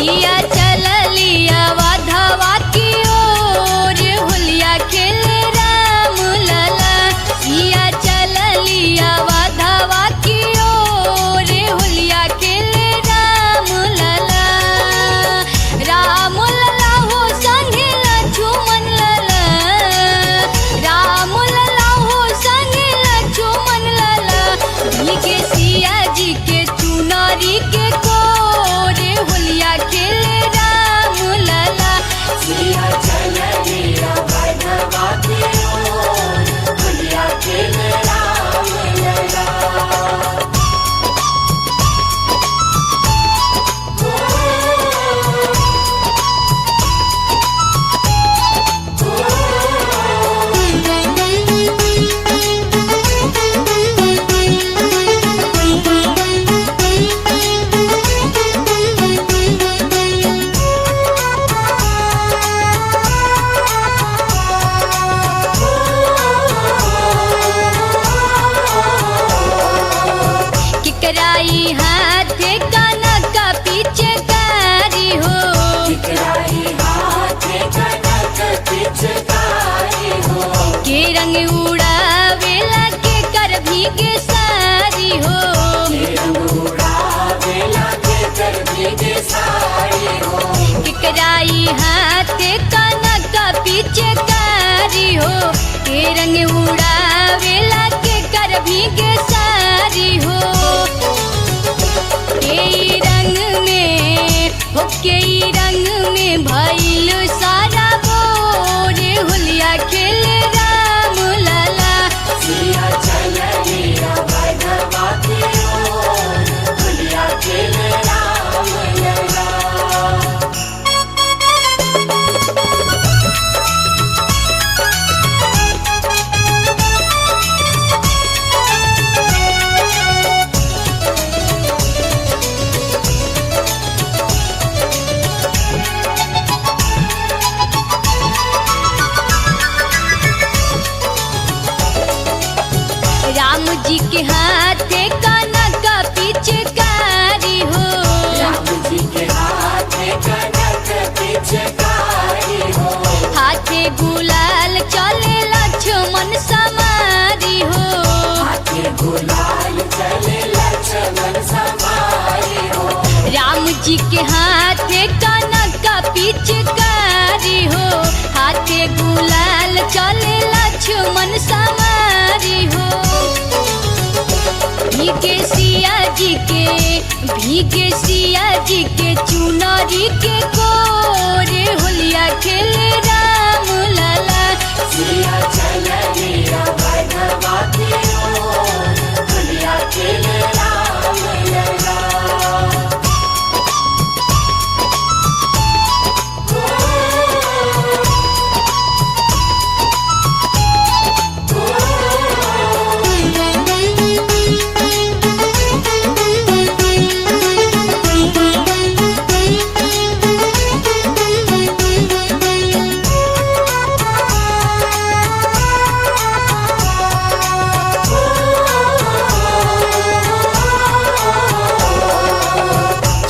सिया चललिया वाधवा की ओर होलिया खेले राम लला। सिया चललिया वाधवा की ओर होलिया खेले राम लला। राम लला हो संगे लक्ष्मण लला। राम लला हो संगे लक्ष्मण लला। भीगे सिया जी के चुनरी के कोरे होलिया खेले राम लला। सिया चललिया वाधवा की ओर होलिया खेले राम लला। किकराई हाथ कनक पीछे कारी हो। किकराई हाथ कनक पिचकारी हो। के रंग उड़ावेला के कर भीगे सारी हो। के रंग उड़ावेला के कर भीगे साड़ी हो। किकराई हाथ कनक पीछे कारी हो। के रंग उड़ावेला के कर भीगे सारी हो। के रंग में भइल सारा बोरे होलिया खेले राम लला। सिया चललिया वाधवा की ओर होलिया खेले राम लला। राम जी के हाथ कनक पीछे कारी हो। राम जी के हाथ कनक पिचकारी हो। हाथे गुलाल चले लक्ष्मण समारी हो। हाथे गुलाल चले लक्ष्मण समारी हो। राम जी के हाथ कनक पीछे कारी हो। हाथे गुलाल चले लक्ष्मण समारी हो। भीगे सिया जी के चुनरी के कोरे होलिया खेले राम लला। सिया चललिया वाधवा की ओर होलिया खेले राम लला।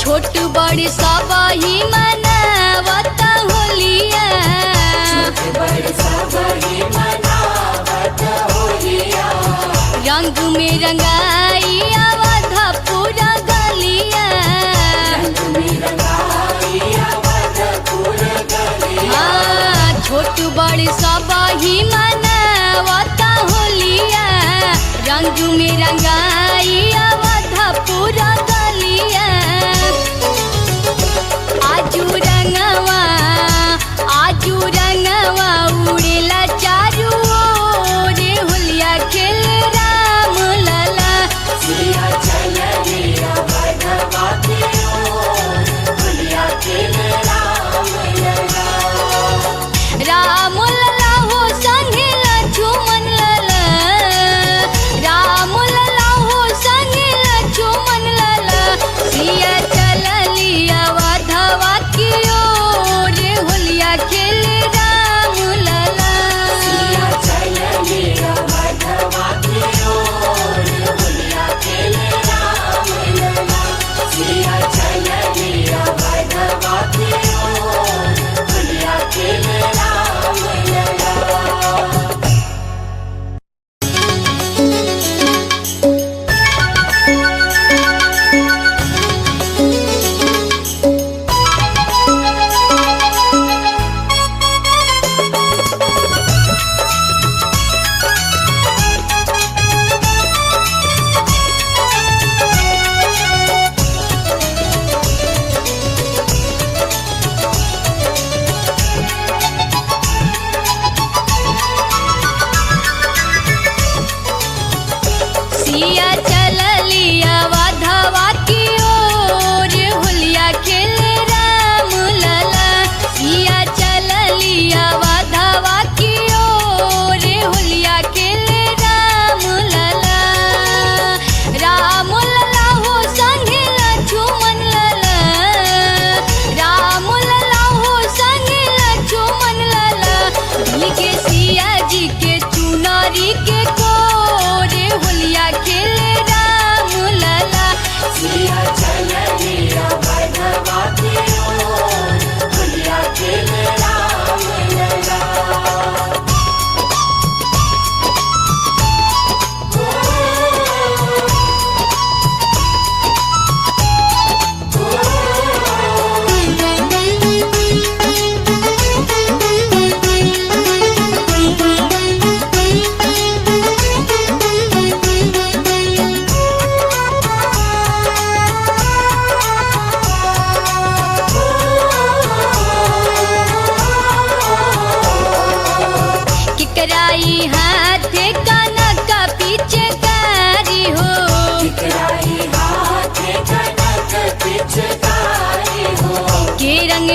छोट बड़ सब ही मनावत होलिया। बड़ सब ही मनावत होलिया। रंग में रंगाई अवध पूरा गलिया। रंग में रंगाई अवधपुर गलिया। छोट बड़ सब ही मनावत होलिया। रंग में रंगाई अवध पूरा गलिया।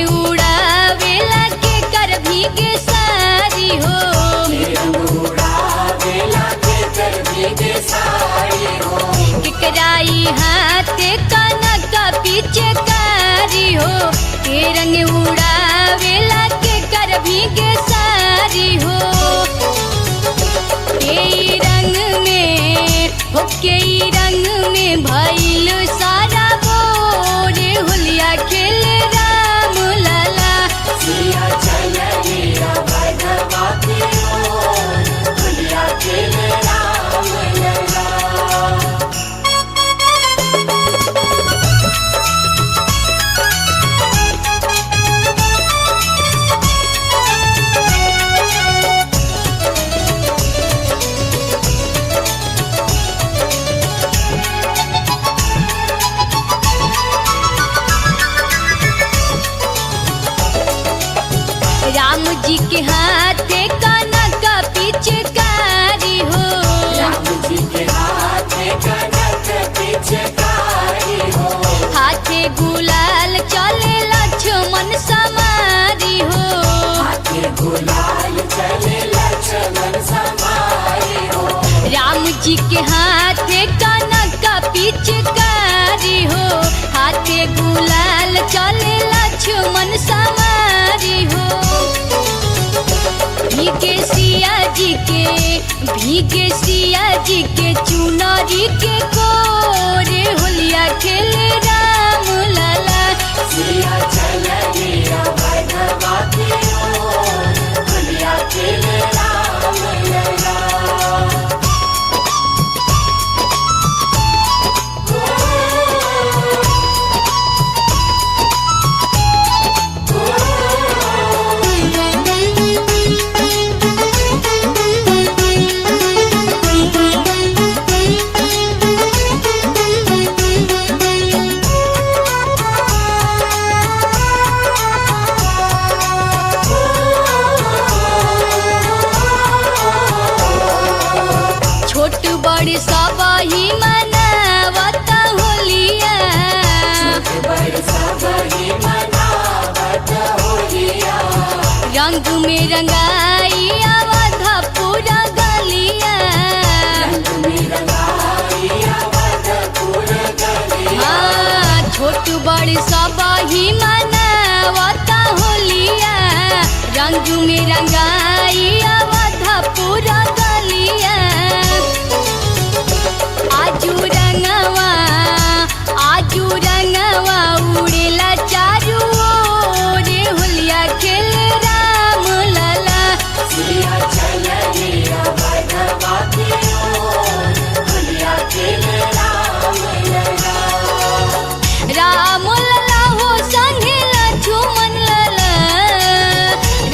उड़ावेला के कर भीगे सारी हो के रंग उड़ावेला के कर भीगे साड़ी हो केकराई हाथे कनक पीछे कारी हो के रंग उड़ावेला के कर भीगे सारी हो के रंग में हो के रंग में भइल सारा बोरे होलिया खेल राम लाला सिया चलिया भगवा की ओर दुनिया खेले राम लला राम जी के हाथे कनक पीछे कारी हो राम जी के हाथे कनक पीछे कारी हो हाथे गुलाल चले लक्ष्मण समारी हो हाथे गुलाल चले लक्ष्मण समारी हो राम जी के हाथे कनक पीछे कारी हो हाथे गुलाल चले लक्ष्मण समारी हो भीगे सिया जी के चुनरी के कोरे होलिया खेले राम लाला सिया चलिया भगवा की ओर दुनिया खेले राम लला छोट बड़ सब ही मनावत होलिया बड़ सब ही मनावत होलिया रंग में रंगाई अवध पूरा गलिया रंग में रंगाई अवधपुर गलिया छोट बड़ सब ही मनावत होलिया रंग में रंगाई अवध पूरा गलिया आजू रंगवा उड़ेला चारू ओरे होलिया खेल राम लाला सिया चलिया भगवा की ओर दुनिया खेले राम लला राम लाला हो संगे लक्ष्मण लाला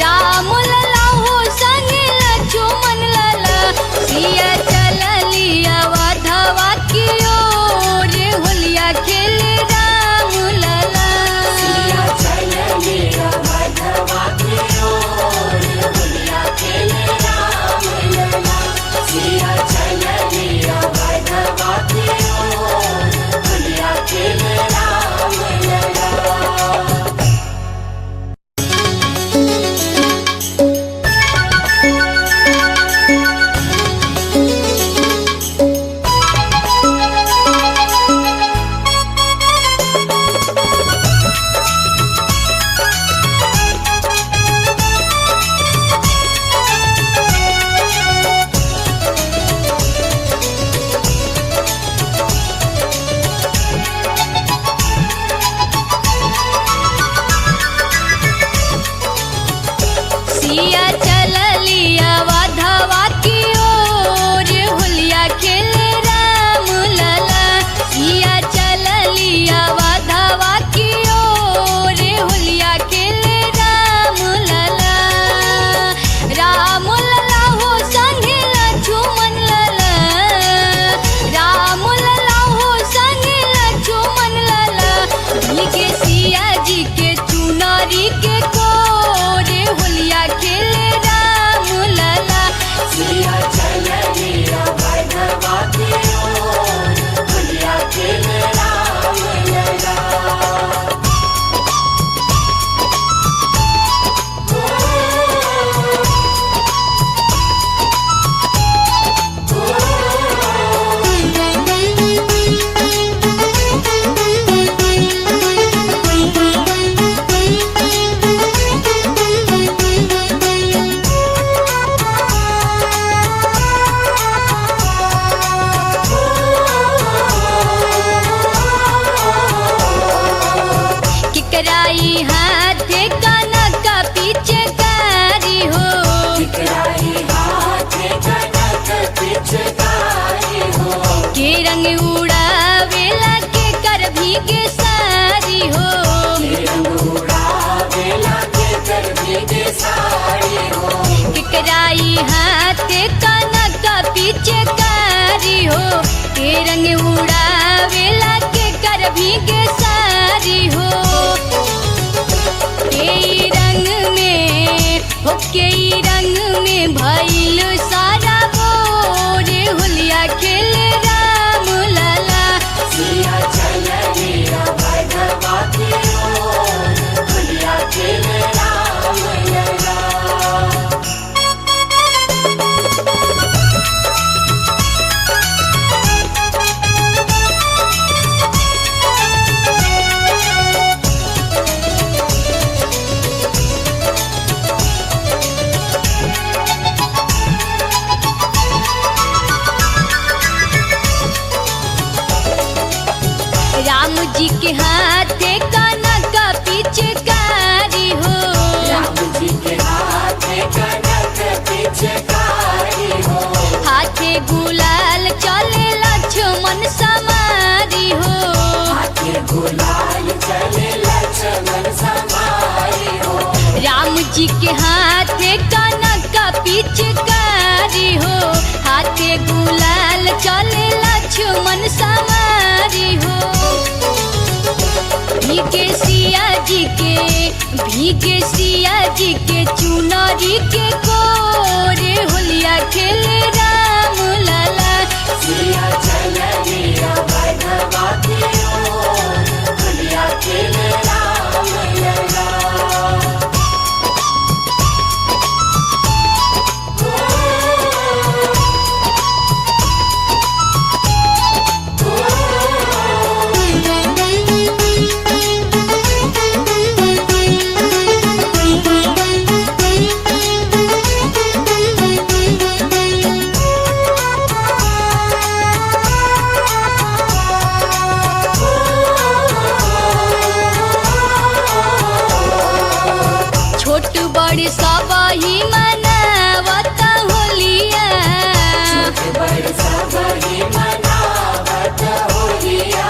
राम लाला केकराई हाथ कनक पिचकारी हो केकराई हाथ कनक पिचकारी हो के रंग उड़ावेला के कर भीगे सारी हो के रंग उड़ावेला के कर भीगे साड़ी हो केकराई हाथ कनक पिचकारी हो के रंग उड़ावेला के कर भीगे सारी हो के रंग में हो के रंग में भइल सारा बोरे होलिया खेले राम लाला सिया चलिया भगवा की ओर होलिया खेले राम लला राम जी के हाथ कनक पिचकारी हो राम जी के हाथ कनक पिचकारी हो हाथे गुलाल चले लक्ष्मण समारी हो हाथे गुलाल चले लक्ष्मण समारी हो राम जी के हाथ कनक पिचकारी हो हाथे गुलाल चले लक्ष्मण समारी हो भीगे सिया जी के चुनरी के कोरे होलिया खेले राम लाला सिया चलिया भगवा की ओर होलिया खेले राम लला छोट बड़ सब ही मनावत होलिया बड़ सब ही मनावत होलिया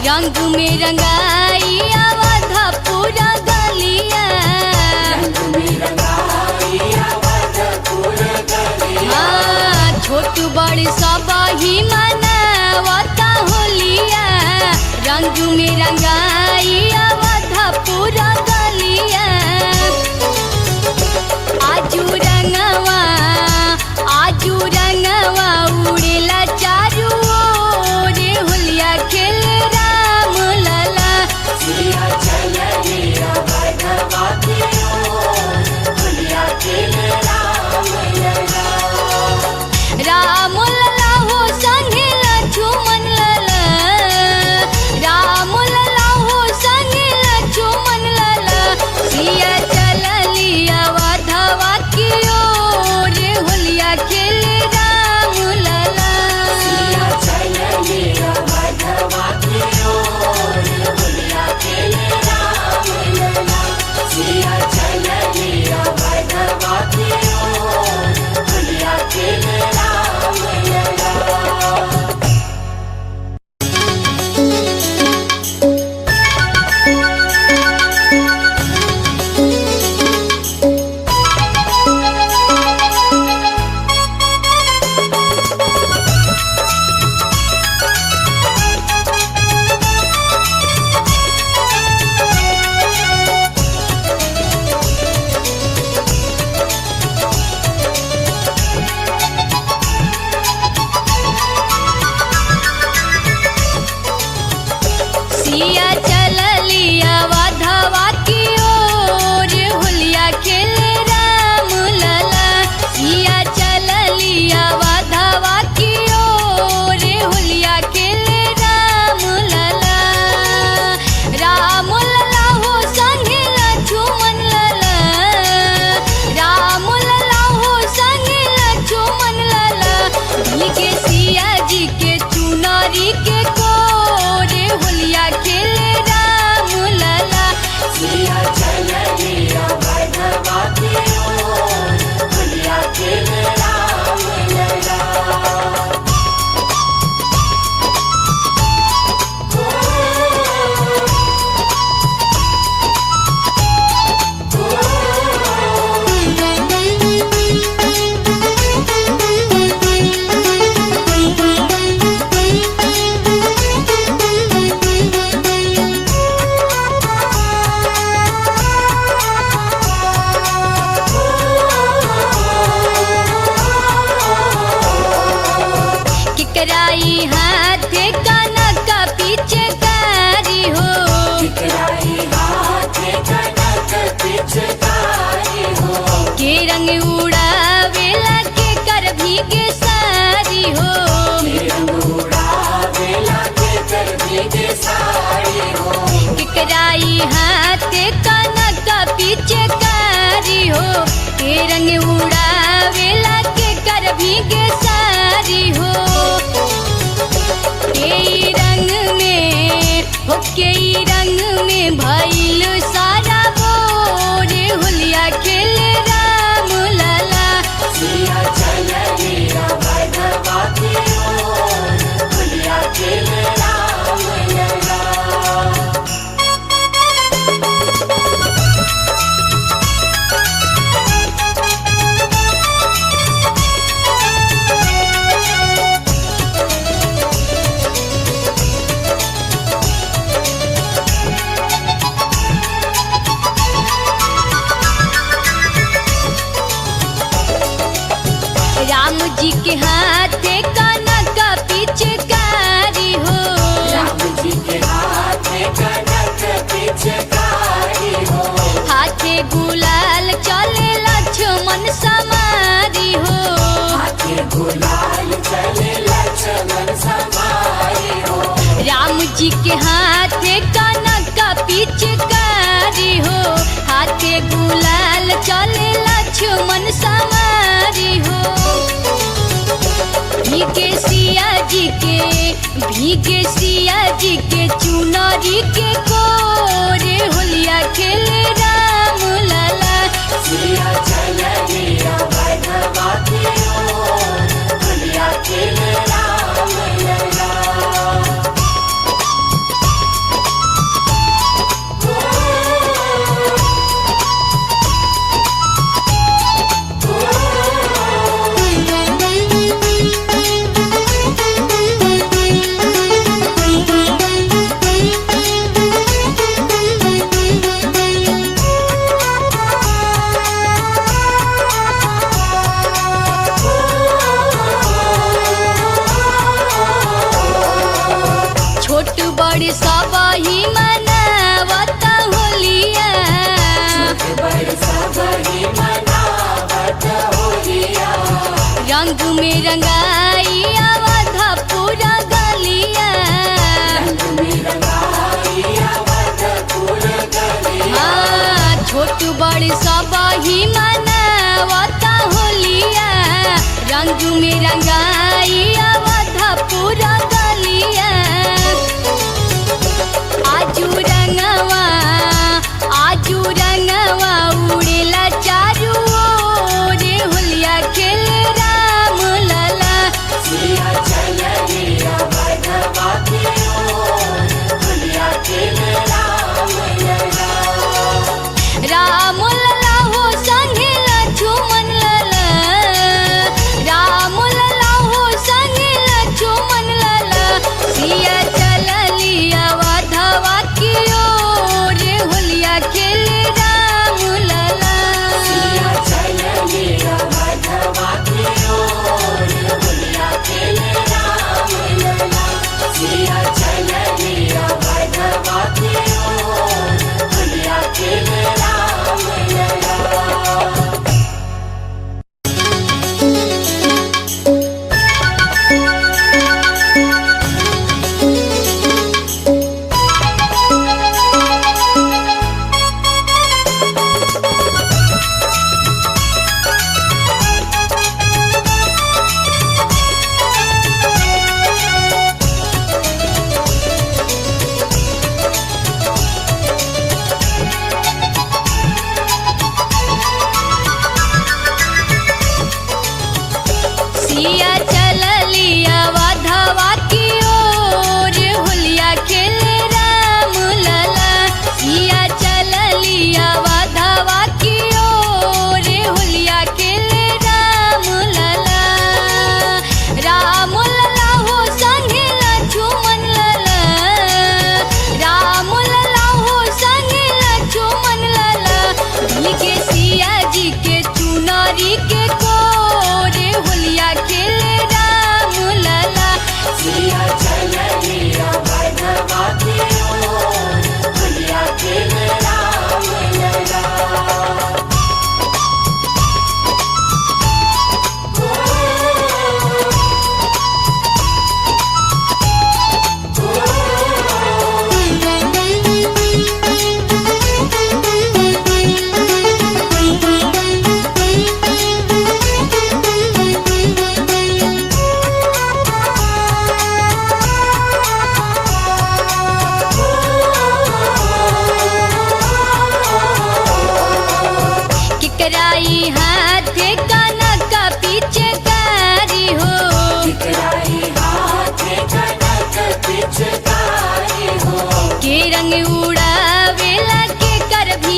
रंग में रंगाई अवध पूरा गलिया रंग में रंगाई अवधपुर गलिया हाँ, छोट बड़ सब ही मनावत होलिया रंग में रंगाई अवध पूरा गलिया आजू रंगवा उड़ेला चारू ओरे होलिया खेले राम लाला सिया चलिया भगवा की ओर होलिया खेले राम लला राम लाला हो संगे लाई हाथे कनक पीछे कारी हो के रंग उड़ावेला के कर भीगे सारी हो के रंग में हो के रंग में भइल सारा बोरे होलिया खेले राम लला सिया चल गिरा भगवा की ओर होलिया खेले राम लला राम जी के हाथे कनक पीछे कारी हो राम जी के हाथ में कनक पिचकारी हो हाथे गुलाल चले लक्ष्मण समारी हो हाथे गुलाल चले लक्ष्मण समाई हो राम जी के हाथे कनक पीछे कारी हो हाथे गुलाल चले लक्ष्मण समारी हो भीगे सिया जी के चुनरी के कोरे होलिया खेले राम लला सिया चल गिरा भगवा की ओर होलिया खेले राम लला छोट बड़ सब ही मनावत होलिया बरसावरी मनावत होलिया रंग में रंगाई अवध पूरा गलिया रंग में रंगाई अवधपुर गलिया छोट बड़ सब ही मनावत होलिया रंग में रंगाई अवध पूरा गलिया आजू रंगवा उड़ेला चारू ओरे होलिया खेले राम लला सिया चल गिरा भगवा की ओर होलिया खेले राम लला राम लला हो संगे लक्ष्मण लला राम लला हो संगे लक्ष्मण लला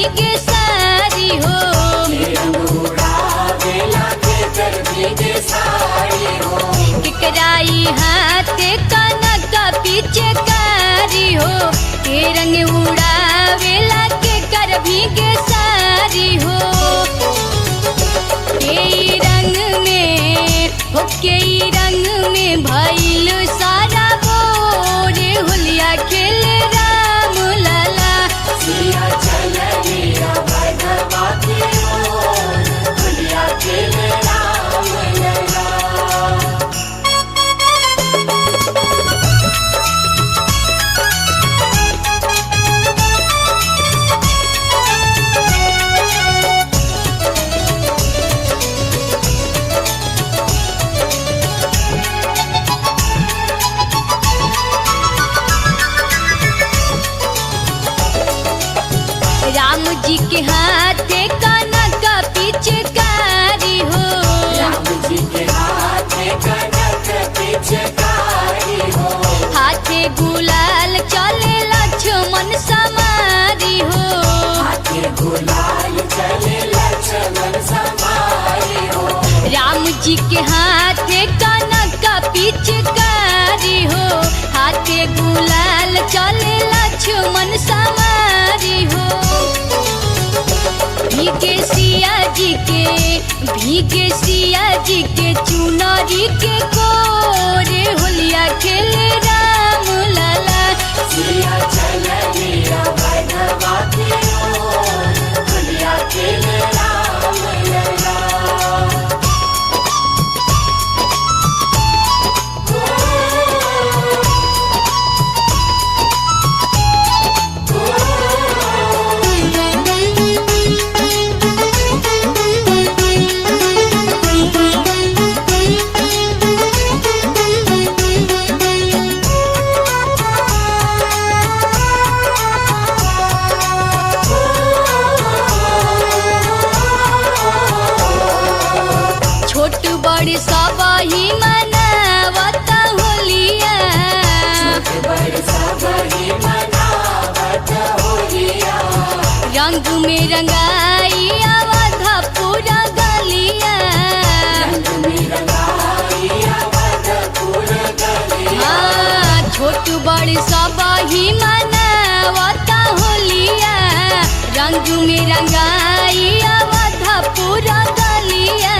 भीगे सारी हो। के रंग उड़ावेला के कर भीगे साड़ी हो। केकराई हाथे कनक पीछे कारी हो। के रंग उड़ावेला के कर भीगे सारी हो। के रंग में हो के रंग में भइल सारा बोरे होलिया खेले राम लाला। सिया चलिया भगवा की ओर होलिया खेले राम लला। राम जी के हाथे कनक पीछे कारी हो। राम जी के हाथे कनक पिचकारी हो। हाथे गुलाल चले लक्ष्मण समारी हो। हाथे गुलाल चले लक्ष्मण समारी हो। राम जी के हाथे कनक पीछे कारी हो। हाथे गुलाल चले लक्ष्मण समारी हो। भीगे सिया जी के चुनरी के कोरे होलिया खेले राम लाला। सिया चलिया भगवा की ओर होलिया खेले राम लला। छोट बड़ सब ही मनावत होलिया। बड़ सब ही मनावत होलिया। रंग में रंगाई अवध पूरा गलिया। रंग में रंगाई अवधपुर गलिया। हाँ, छोट बड़ सब ही मनावत होलिया। रंग में रंगाई अवध पूरा गलिया।